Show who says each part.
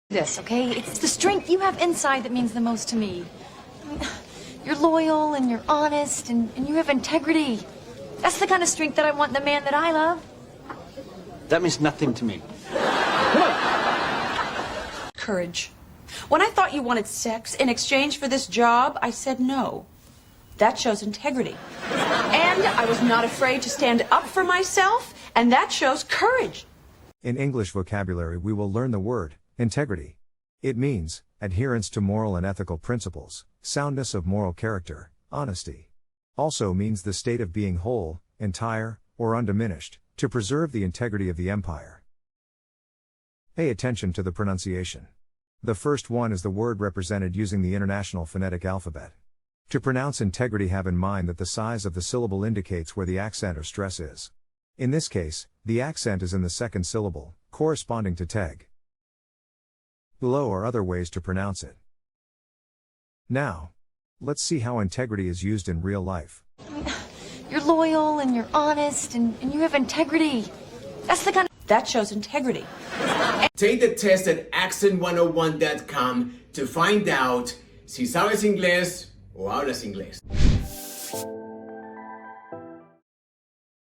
Speaker 1: this, okay? It's the strength you have inside that means the most to me. I mean, you're loyal and you're honest and you have integrity. That's the kind of strength that I want in the man that I love.
Speaker 2: That means nothing to me.
Speaker 3: Courage. When I thought you wanted sex in exchange for this job, I said no. That shows integrity. And I was not afraid to stand up for myself, and that shows courage.
Speaker 4: In English vocabulary, we will learn the word integrity. It means adherence to moral and ethical principles, soundness of moral character, honesty. Also means the state of being whole, entire, or undiminished, to preserve the integrity of the empire. Pay attention to the pronunciation. The first one is the word represented using the International Phonetic Alphabet. To pronounce integrity, have in mind that the size of the syllable indicates where the accent or stress is. In this case, the accent is in the second syllable, corresponding to teg. Below are other ways to pronounce it. Now, let's see how integrity is used in real life.
Speaker 1: You're loyal and you're honest and you have integrity. That's the kind of...
Speaker 3: That shows integrity.
Speaker 5: Take the test at accent101.com to find out si sabes inglés o hablas inglés.